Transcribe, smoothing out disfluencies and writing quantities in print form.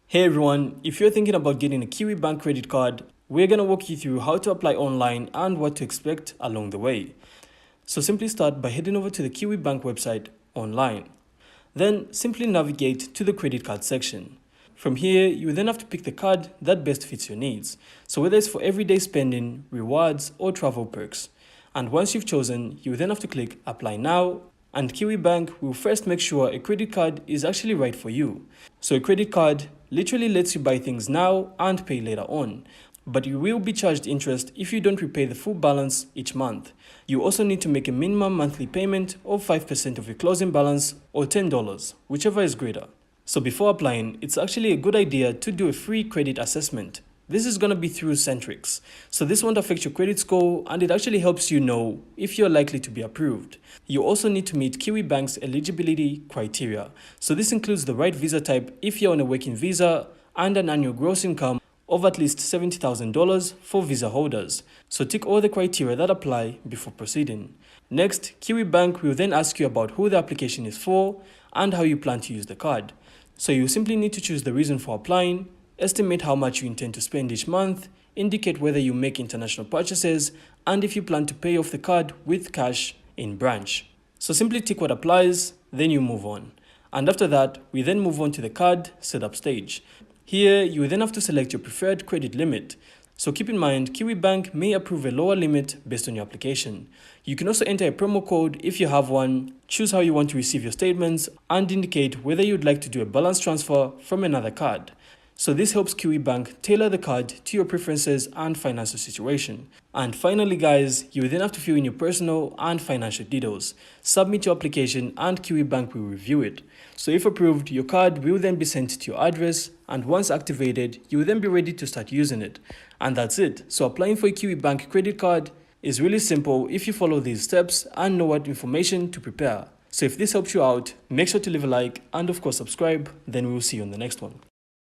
Hey everyone, if you're thinking about getting a Kiwibank credit card, we're going to walk you through how to apply online and what to expect along the way. So simply start by heading over to the Kiwibank website online. Then simply navigate to the credit card section. From here, you then have to pick the card that best fits your needs. So whether it's for everyday spending, rewards, or travel perks. And once you've chosen, you then have to click Apply Now, and Kiwibank will first make sure a credit card is actually right for you. So a credit card literally lets you buy things now and pay later on. But you will be charged interest if you don't repay the full balance each month. You also need to make a minimum monthly payment of 5% of your closing balance or $10, whichever is greater. So before applying, it's actually a good idea to do a free credit assessment. This is going to be through Centrix. So this won't affect your credit score and it actually helps you know if you're likely to be approved. You also need to meet Kiwibank's eligibility criteria. So this includes the right visa type if you're on a working visa and an annual gross income of at least $70,000 for visa holders. So tick all the criteria that apply before proceeding. Next, Kiwibank will then ask you about who the application is for and how you plan to use the card. So you simply need to choose the reason for applying, estimate how much you intend to spend each month, indicate whether you make international purchases, and if you plan to pay off the card with cash in branch. So simply tick what applies, then you move on. And after that, we then move on to the card setup stage. Here, you then have to select your preferred credit limit. So keep in mind, Kiwibank may approve a lower limit based on your application. You can also enter a promo code if you have one, choose how you want to receive your statements, and indicate whether you'd like to do a balance transfer from another card. So this helps Kiwibank tailor the card to your preferences and financial situation. And finally guys, you then have to fill in your personal and financial details. Submit your application and Kiwibank will review it. So if approved, your card will then be sent to your address, and once activated, you will then be ready to start using it. And that's it. So applying for a Kiwibank credit card is really simple if you follow these steps and know what information to prepare. So if this helps you out, make sure to leave a like and of course subscribe, then we will see you on the next one.